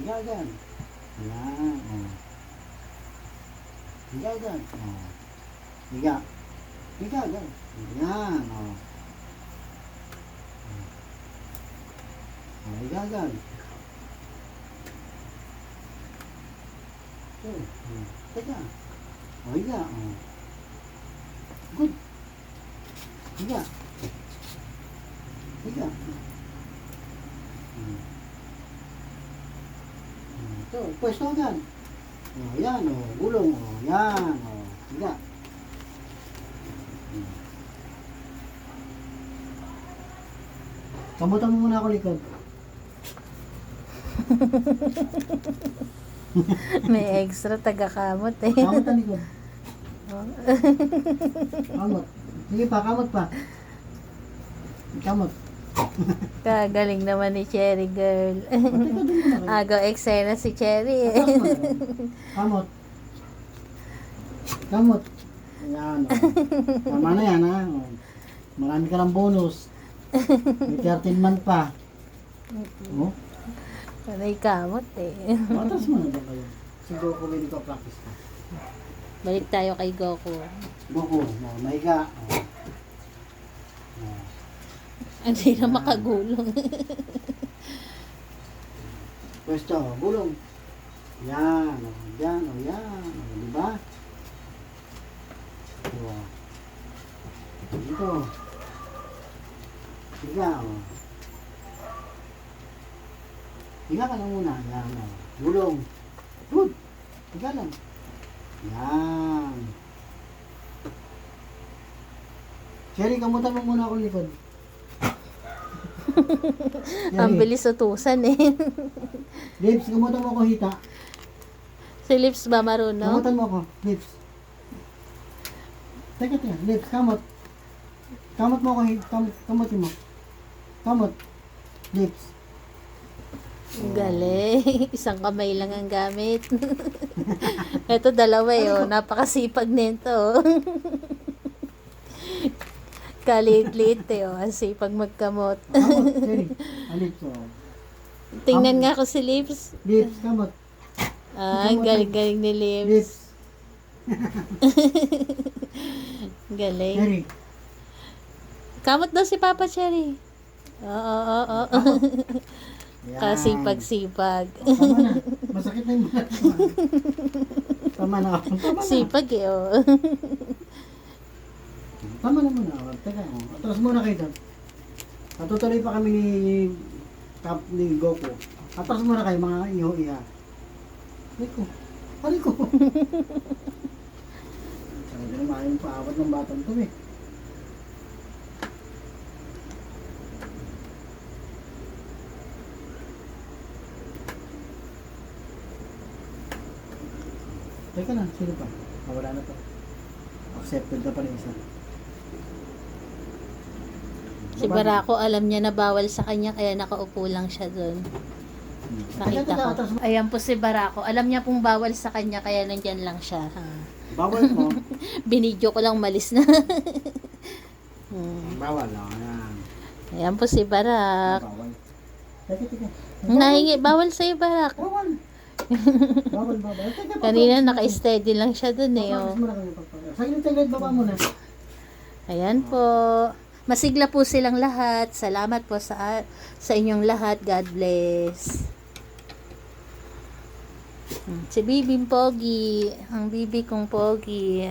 Higa dyan. Yan, oh. Higa dyan. Oh. Higa. Higa dyan. Yan, oh. Oh, higa dyan. Oh, oh. Teka. Oh, higa, oh. Good. Higa. Higa. Ito, pwesto dyan. Oh, yan, oh. Gulong, oh. Yan, oh. Higa. Kamutan mo muna ako likod. May extra taga-kamot eh. Kamot ang likod. Kamot. Sige pa, kamot pa. Kamot. Kagaling naman ni Cherry girl. Teka, doon muna kayo. Agaw eksena si Cherry eh. Atas mo na. Kamot. Kamot. Ayan, oh. Tama na yan, ha. Oh. Marami ka ng bonus. May 13 month pa. Oh. Panay kamot eh. Atas mo na ba kayo? Siguro ko may dito practice ka. Balik tayo kay Goku. Goku, no, mahiga. Oh. Oh. Hindi na makagulong. Pwesto, oh, gulong. Yan, oh, yan, oh, yan. Oh, diba? Oh. Dito. Higa, oh. Higa ka lang muna. Yan, oh. Gulong. Good. Higa lang. Yan. Cherry, kamutan mo muna akong likod. Ang bilis utusan eh. Lips, kamutan mo ako hita. Si Lips ba marunong? Kamutan mo ako. Lips. Teka. Lips, kamot. Kamot mo ako. Kamutin mo. Kamot. Lips. Galing. Isang kamay lang ang gamit. Ito dalawa eh. Oh. Napakasipag nito. Oh. Kalit-lit eh. Oh. Ang sipag magkamot. Kamot, Cherry. Lips, oh. Tingnan nga ko si Lips. Lips, kamot. Ah, galing-galing ni Lips. Lips. Galing. Cherry. Kamot daw si Papa Cherry. Oo. Yan. Kasipag-sipag. Tama na. Masakit na yung balat mo. Tama na. Tama na. Sipag eh. Oh. Tama na muna. Teka, atras muna kayo doon. Natutuloy pa kami ni Goku. Atras muna kayo mga iho-iha. Aliko. Sabi na maayong paawat ng batang to eh. Teka lang, sino pa? Wala na to. Accepted na pa rin isa. Si Barako, alam niya na bawal sa kanya, kaya nakaupo lang siya doon. Nakita ko. Atras mo. Ayan po si Barako. Alam niya pong bawal sa kanya, kaya nandyan lang siya. Ha. Bawal mo. Binidyo ko lang malis na. Bawal lang. Ayan. Ayan po si Barak. Bawal. Teka. Nahingi, bawal sa'yo Barak. Bawal. Bawal. Teka, Kanina naka-steady lang siya doon eh. Oh. Saglit, baba muna. Ayan po. Masigla po silang lahat. Salamat po sa inyong lahat. God bless. Si Bibing Pogi. Ang bibi kong Pogi.